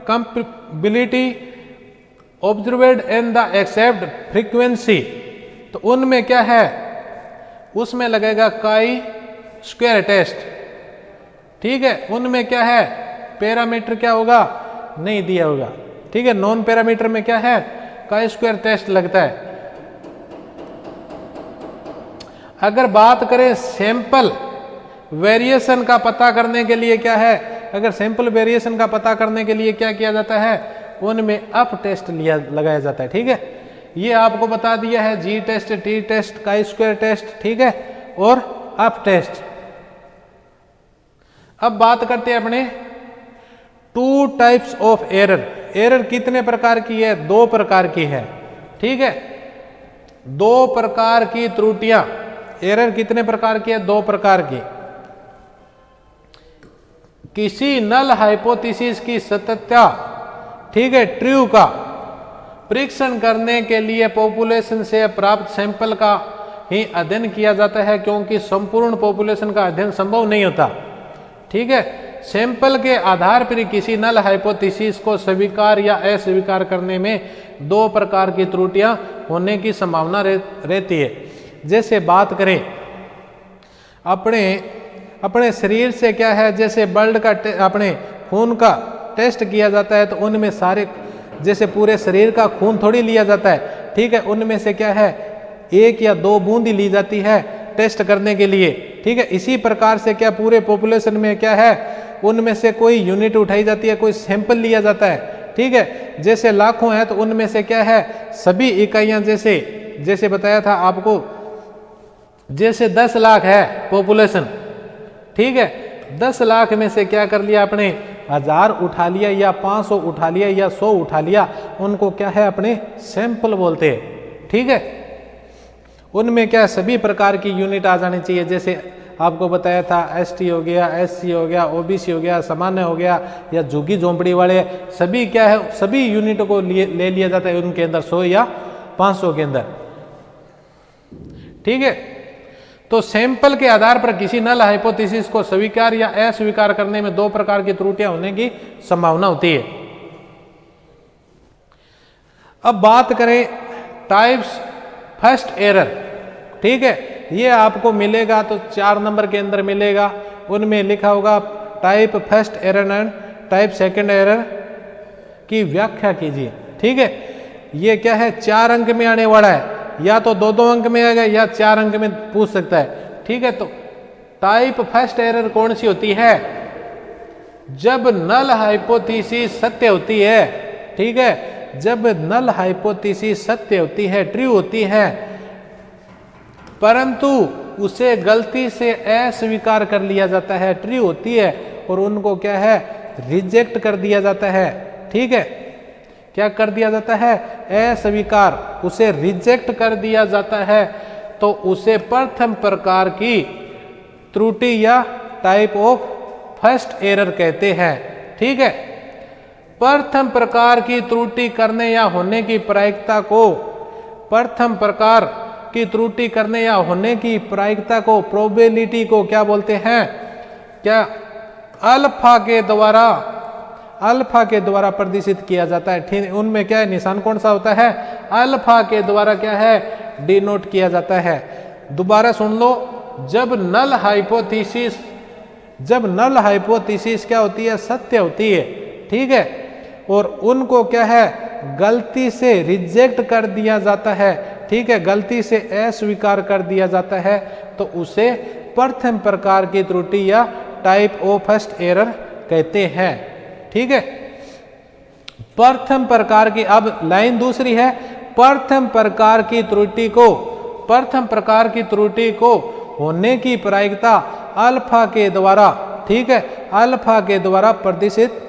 compatibility observed and the accept frequency, तो उनमें क्या है, उसमें लगेगा काई स्क्वायर टेस्ट, ठीक है। उनमें क्या है पैरामीटर क्या होगा नहीं दिया होगा, ठीक है। नॉन पैरामीटर में क्या है काई स्क्वायर टेस्ट लगता है। अगर बात करें सैंपल वेरिएशन का पता करने के लिए क्या है, अगर सैंपल वेरिएशन का पता करने के लिए क्या किया जाता है, उनमें अप टेस्ट लगाया जाता है, ठीक है। ये आपको बता दिया है Z test, T test, chi square test, ठीक है, और अप टेस्ट। अब बात करते हैं अपने two types of error. Error कितने प्रकार की है, 2 प्रकार की है, ठीक है, 2 प्रकार की त्रुटियां। एरर कितने प्रकार की है, 2 प्रकार की। किसी नल हाइपोथेसिस की सत्यता, ठीक है, ट्रू का परीक्षण करने के लिए पॉपुलेशन से प्राप्त सैंपल का ही अध्ययन किया जाता है, क्योंकि संपूर्ण पॉपुलेशन का अध्ययन संभव नहीं होता, ठीक है। सैंपल के आधार पर किसी नल हाइपोथेसिस को स्वीकार या अस्वीकार करने में 2 प्रकार की त्रुटियां होने की संभावना रहती है। जैसे बात करें अपने शरीर से क्या है, जैसे ब्लड का अपने खून का टेस्ट किया जाता है, तो उनमें सारे जैसे पूरे शरीर का खून थोड़ी लिया जाता है, ठीक है, उनमें से क्या है 1 या 2 बूंद ली जाती है टेस्ट करने के लिए, ठीक है। इसी प्रकार से क्या पूरे पॉपुलेशन में क्या है, उनमें से कोई यूनिट उठाई जाती है, कोई सैंपल लिया जाता है, ठीक है। जैसे लाखों है तो उनमें से क्या है सभी इकाइयां, जैसे बताया था आपको, जैसे 10 लाख है पॉपुलेशन, ठीक है, 10 लाख में से क्या कर लिया अपने 1000 उठा लिया या 500 उठा लिया या 100 उठा लिया, उनको क्या है अपने सैंपल बोलते हैं, ठीक है। उनमें क्या सभी प्रकार की यूनिट आ जानी चाहिए, जैसे आपको बताया था एसटी हो गया, एससी हो गया, ओबीसी हो गया, सामान्य हो गया या झुग्गी झोंपड़ी वाले, सभी क्या है सभी यूनिट को ले लिया जाता है उनके अंदर 100 या 500 के अंदर, ठीक है। तो सैंपल के आधार पर किसी नल हाइपोथेसिस को स्वीकार या अस्वीकार करने में 2 प्रकार की त्रुटियां होने की संभावना होती है। अब बात करें टाइप्स फर्स्ट एरर, ठीक है, ये आपको मिलेगा तो 4 नंबर के अंदर मिलेगा, उनमें लिखा होगा type first error and type second error की व्याख्या कीजिए, ठीक है। ये क्या है 4 अंक में आने वाला है, या तो 2-2 अंक में आएगा या 4 अंक में पूछ सकता है, ठीक है। तो टाइप फर्स्ट एरर कौन सी होती है, जब नल हाइपोथेसिस सत्य होती है, ठीक है, जब नल हाइपोथेसिस सत्य होती है, ट्रू होती है, परंतु उसे गलती से अस्वीकार कर लिया जाता है, ट्रू होती है और उनको क्या है, रिजेक्ट कर दिया जाता है। ठीक है, क्या कर दिया जाता है, अस्वीकार, उसे रिजेक्ट कर दिया जाता है, तो उसे प्रथम प्रकार की त्रुटि या टाइप ऑफ फर्स्ट एरर कहते हैं। ठीक है, प्रथम प्रकार की त्रुटि करने या होने की प्रायिकता को, प्रथम प्रकार की त्रुटि करने या होने की प्रायिकता को, प्रोबेबिलिटी को क्या बोलते हैं, क्या अल्फा के द्वारा प्रदर्शित किया जाता है। ठीक, उनमें क्या है, निशान कौन सा होता है, अल्फा के द्वारा क्या है, डिनोट किया जाता है। दोबारा सुन लो, जब नल हाइपोथेसिस क्या होती है, सत्य होती है। ठीक है, और उनको क्या है, गलती से रिजेक्ट कर दिया जाता है। ठीक है, गलती से अस्वीकार कर दिया जाता है, तो उसे प्रथम प्रकार की त्रुटि या टाइप ऑफ फर्स्ट एरर कहते हैं। ठीक है, प्रथम प्रकार की, अब लाइन दूसरी है, प्रथम प्रकार की त्रुटि को होने की प्रायिकता अल्फा के द्वारा, ठीक है, अल्फा के द्वारा प्रदर्शित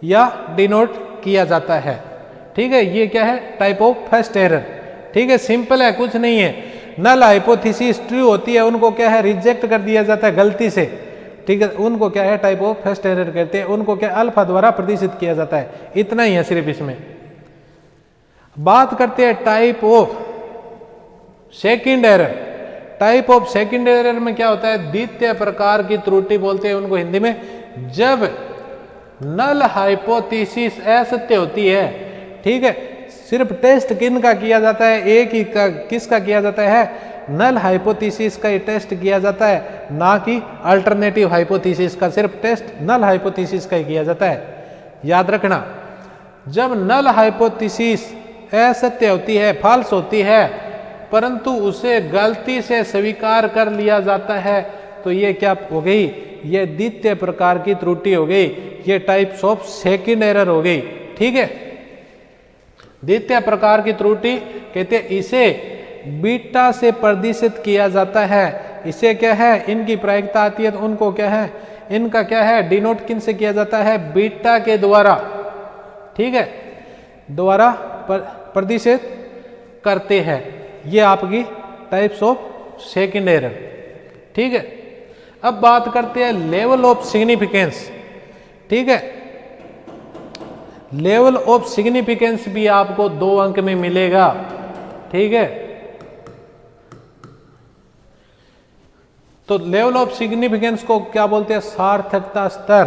या डिनोट किया जाता है। ठीक है, ये क्या है, टाइप ऑफ फर्स्ट एरर। ठीक है, सिंपल है, कुछ नहीं है। नल हाइपोथेसिस ट्रू होती है, उनको क्या है, रिजेक्ट कर दिया जाता है गलती से। ठीक है, उनको क्या है, टाइप ऑफ फर्स्ट एरर कहते हैं, उनको क्या अल्फा द्वारा प्रदर्शित किया जाता है। इतना ही है सिर्फ इसमें। बात करते हैं type of second error. Type of second error में क्या होता है, द्वितीय प्रकार की त्रुटि बोलते हैं उनको हिंदी में। जब नल हाइपोथेसिस असत्य होती है, ठीक है, सिर्फ टेस्ट किन का किया जाता है, एक ही का, किसका किया जाता है, नल हाइपोथेसिस का ही टेस्ट किया जाता है, ना कि अल्टरनेटिव हाइपोथेसिस का। सिर्फ टेस्ट नल हाइपोथेसिस का ही किया जाता है। याद रखना, जब नल हाइपोथेसिस असत्य होती है, फॉल्स होती है, परंतु उसे गलती से स्वीकार कर लिया जाता है, तो ये क्या हो गई, ये द्वितीय प्रकार की त्रुटि हो गई, ये टाइप्स ऑफ सेकंड एरर हो गई। ठीक है, द्वितीय प्रकार की त्रुटि कहते हैं, इसे बीटा से प्रदर्शित किया जाता है। इसे क्या है, इनकी प्रायिकता आती है, तो उनको क्या है, इनका क्या है, डिनोट किन से किया जाता है, बीटा के द्वारा। ठीक है, द्वारा प्रदर्शित करते हैं। ये आपकी टाइप्स ऑफ सेकंड एरर। ठीक है, अब बात करते हैं लेवल ऑफ सिग्निफिकेंस। ठीक है, लेवल ऑफ सिग्निफिकेंस भी आपको 2 अंक में मिलेगा। ठीक है, तो लेवल ऑफ सिग्निफिकेंस को क्या बोलते हैं, सार्थकता स्तर।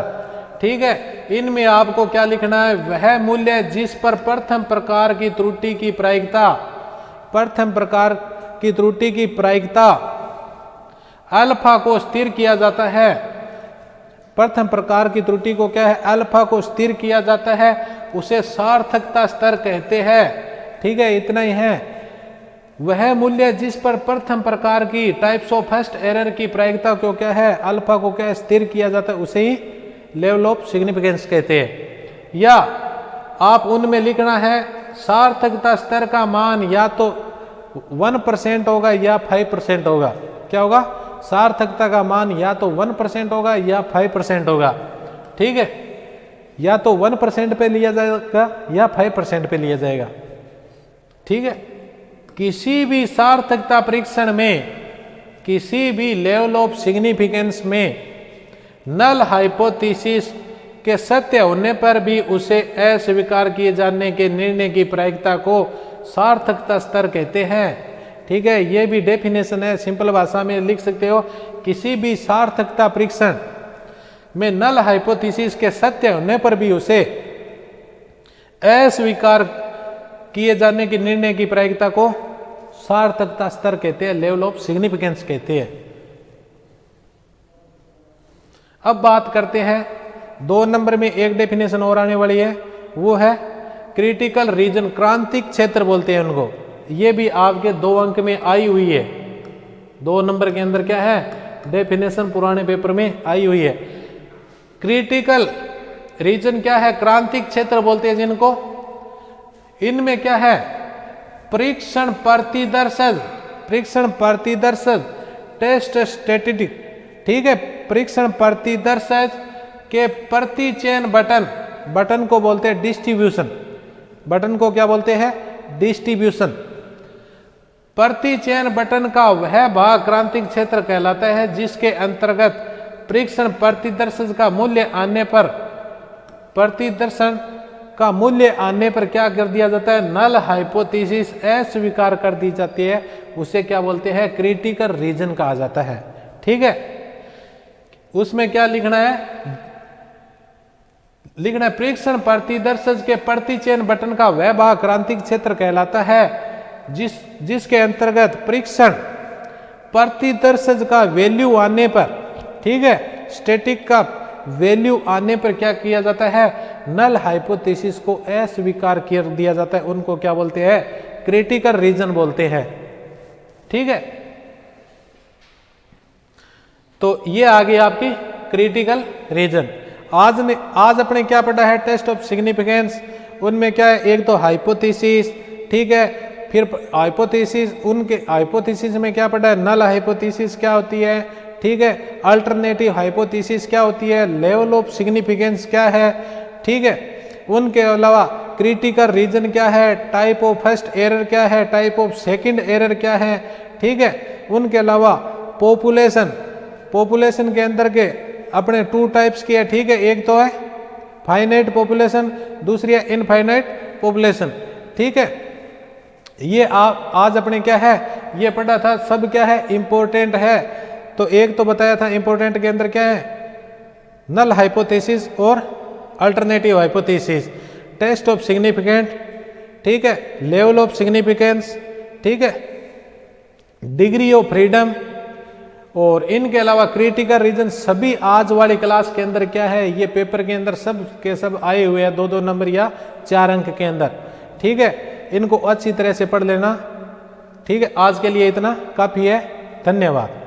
ठीक है, इनमें आपको क्या लिखना है, वह मूल्य जिस पर प्रथम प्रकार की त्रुटि की प्रायिकता, प्रथम प्रकार की त्रुटि की प्रायिकता अल्फा को स्थिर किया जाता है। प्रथम प्रकार की त्रुटि को क्या है, अल्फा को स्थिर किया जाता है, उसे सार्थकता स्तर कहते हैं। ठीक है, इतना ही है। वह मूल्य जिस पर प्रथम प्रकार की टाइप्स ऑफ फर्स्ट एरर की प्रायिकता को क्या है, अल्फा को क्या स्थिर किया जाता है, उसे ही लेवल ऑफ सिग्निफिकेंस कहते हैं। या आप उनमें लिखना है, सार्थकता स्तर का मान या तो 1% होगा या 5% होगा। क्या होगा, सार्थकता का मान या तो 1% होगा या 5% होगा। ठीक है, या तो 1% पे लिया जाएगा या 5% पे लिया जाएगा। ठीक है, किसी भी सार्थकता परीक्षण में, किसी भी लेवल ऑफ सिग्निफिकेंस में नल हाइपोथेसिस के सत्य होने पर भी उसे अस्वीकार किए जाने के निर्णय की प्रायिकता को सार्थकता स्तर कहते हैं। ठीक है, ये भी डेफिनेशन है, सिंपल भाषा में लिख सकते हो। किसी भी सार्थकता परीक्षण में नल हाइपोथेसिस के सत्य होने पर भी उसे अस्वीकार किए जाने के निर्णय की प्रायिकता को सार्थकता स्तर कहते हैं, लेवल ऑफ सिग्निफिकेंस कहते हैं। अब बात करते हैं 2 नंबर में एक डेफिनेशन और आने वाली है, वो है क्रिटिकल रीजन, क्रांतिक क्षेत्र बोलते हैं उनको। ये भी आपके 2 अंक में आई हुई है। 2 नंबर के अंदर क्या है, डेफिनेशन पुराने पेपर में आई हुई है। क्रिटिकल रीजन क्या है, क्रांतिक क्षेत्र बोलते हैं जिनको। इनमें क्या है, परीक्षण प्रतिदर्शज टेस्ट स्टैटिस्टिक, ठीक है। परीक्षण प्रतिदर्शज के प्रति चयन बटन को बोलते हैं डिस्ट्रीब्यूशन, बटन को क्या बोलते हैं, डिस्ट्रीब्यूशन। प्रति चयन बटन का वह भाग क्रांतिक क्षेत्र कहलाता है जिसके अंतर्गत परीक्षण प्रतिदर्शज का मूल्य आने पर क्या कर दिया जाता है, नल हाइपोथेसिस अस्वीकार कर दी जाती है, उसे क्या बोलते हैं, क्रिटिकल रीजन कहा जाता है, ठीक है। उसमें क्या लिखना है, परीक्षण प्रतिदर्शज के प्रति चयन बटन का वह भाग क्रांतिक क्षेत्र कहलाता है जिसके अंतर्गत परीक्षण प्रतिदर्शज का वैल्यू आने पर, ठीक है, स्टैटिक का वैल्यू आने पर क्या किया जाता है, नल हाइपोथेसिस को अस्वीकार कर दिया जाता है, उनको क्या बोलते हैं, क्रिटिकल रीजन बोलते हैं, ठीक है। तो ये आ गई आपकी क्रिटिकल रीजन। आज अपने क्या पढ़ा है, टेस्ट ऑफ सिग्निफिकेंस। उनमें क्या है, एक तो हाइपोथेसिस, ठीक है, फिर हाइपोथेसिस, उनके हाइपोथेसिस में क्या पढ़ा है, नल हाइपोथेसिस क्या होती है, ठीक है, अल्टरनेटिव हाइपोथेसिस क्या होती है, लेवल ऑफ सिग्निफिकेंस क्या है, ठीक है। उनके अलावा क्रिटिकल रीजन क्या है, टाइप ऑफ फर्स्ट एरर क्या है, टाइप ऑफ सेकंड एरर क्या है, ठीक है। उनके अलावा पॉपुलेशन के अंदर के अपने 2 टाइप्स की है, ठीक है, एक तो है फाइनाइट पॉपुलेशन, दूसरी है इनफाइनाइट पॉपुलेशन, ठीक है। ये आज अपने क्या है, ये पढ़ा था, सब क्या है, इंपॉर्टेंट है। तो एक तो बताया था इंपॉर्टेंट के अंदर क्या है, नल हाइपोथेसिस और alternative hypothesis, test of significant, ठीक है, लेवल ऑफ सिग्निफिकेंस, ठीक है, डिग्री ऑफ फ्रीडम, और इनके अलावा क्रिटिकल रीजन सभी आज वाली क्लास के अंदर क्या है, ये पेपर के अंदर सब के सब आए हुए हैं 2-2 नंबर या 4 अंक के अंदर, ठीक है। इनको अच्छी तरह से पढ़ लेना, ठीक है। आज के लिए इतना काफी है, धन्यवाद।